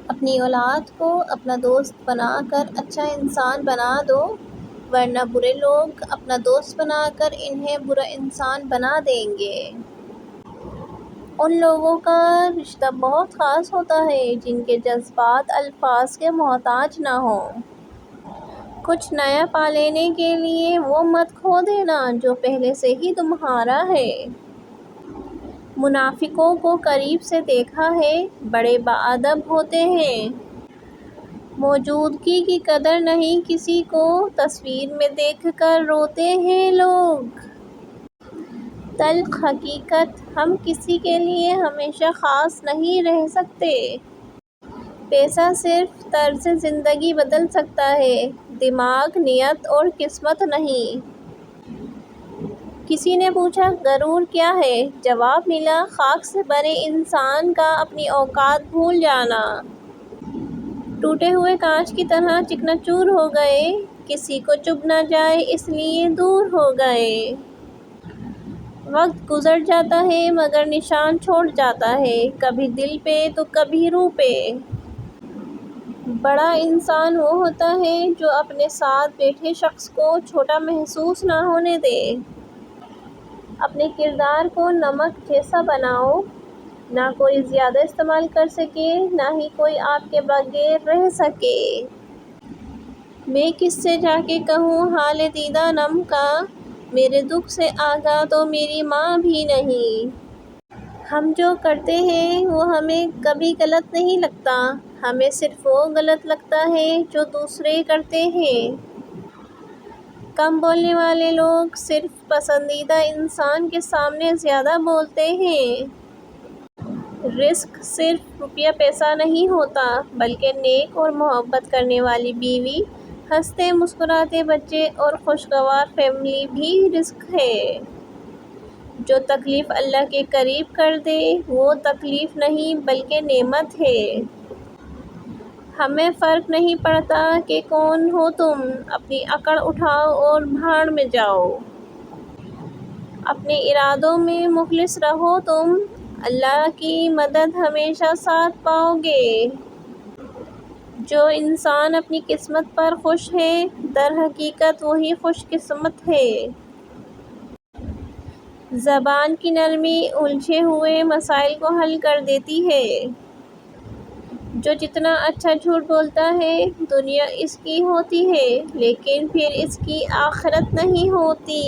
اپنی اولاد کو اپنا دوست بنا کر اچھا انسان بنا دو، ورنہ برے لوگ اپنا دوست بنا کر انہیں برا انسان بنا دیں گے۔ ان لوگوں کا رشتہ بہت خاص ہوتا ہے جن کے جذبات الفاظ کے محتاج نہ ہوں۔ کچھ نیا پا لینے کے لیے وہ مت کھو دینا جو پہلے سے ہی تمہارا ہے۔ منافقوں کو قریب سے دیکھا ہے، بڑے باادب ہوتے ہیں۔ موجودگی کی قدر نہیں کسی کو، تصویر میں دیکھ کر روتے ہیں لوگ۔ تلخ حقیقت: ہم کسی کے لیے ہمیشہ خاص نہیں رہ سکتے۔ پیسہ صرف طرز زندگی بدل سکتا ہے، دماغ، نیت اور قسمت نہیں۔ کسی نے پوچھا، غرور کیا ہے؟ جواب ملا، خاک سے بنے انسان کا اپنی اوقات بھول جانا۔ ٹوٹے ہوئے کانچ کی طرح چکنا چور ہو گئے، کسی کو چبھ نہ جائے اس لیے دور ہو گئے۔ وقت گزر جاتا ہے مگر نشان چھوڑ جاتا ہے، کبھی دل پہ تو کبھی روح پہ۔ بڑا انسان وہ ہوتا ہے جو اپنے ساتھ بیٹھے شخص کو چھوٹا محسوس نہ ہونے دے۔ اپنے کردار کو نمک جیسا بناؤ، نہ کوئی زیادہ استعمال کر سکے، نہ ہی کوئی آپ کے بغیر رہ سکے۔ میں کس سے جا کے کہوں حال دیدہ نم کا، میرے دکھ سے آگاہ تو میری ماں بھی نہیں۔ ہم جو کرتے ہیں وہ ہمیں کبھی غلط نہیں لگتا، ہمیں صرف وہ غلط لگتا ہے جو دوسرے کرتے ہیں۔ کم بولنے والے لوگ صرف پسندیدہ انسان کے سامنے زیادہ بولتے ہیں۔ رزق صرف روپیہ پیسہ نہیں ہوتا بلکہ نیک اور محبت کرنے والی بیوی، ہنستے مسکراتے بچے اور خوشگوار فیملی بھی رزق ہے۔ جو تکلیف اللہ کے قریب کر دے وہ تکلیف نہیں بلکہ نعمت ہے۔ ہمیں فرق نہیں پڑتا کہ کون ہو تم، اپنی اکڑ اٹھاؤ اور بھاڑ میں جاؤ۔ اپنے ارادوں میں مخلص رہو تم، اللہ کی مدد ہمیشہ ساتھ پاؤ گے۔ جو انسان اپنی قسمت پر خوش ہے در حقیقت وہی خوش قسمت ہے۔ زبان کی نرمی الجھے ہوئے مسائل کو حل کر دیتی ہے۔ جو جتنا اچھا جھوٹ بولتا ہے دنیا اس کی ہوتی ہے لیکن پھر اس کی آخرت نہیں ہوتی۔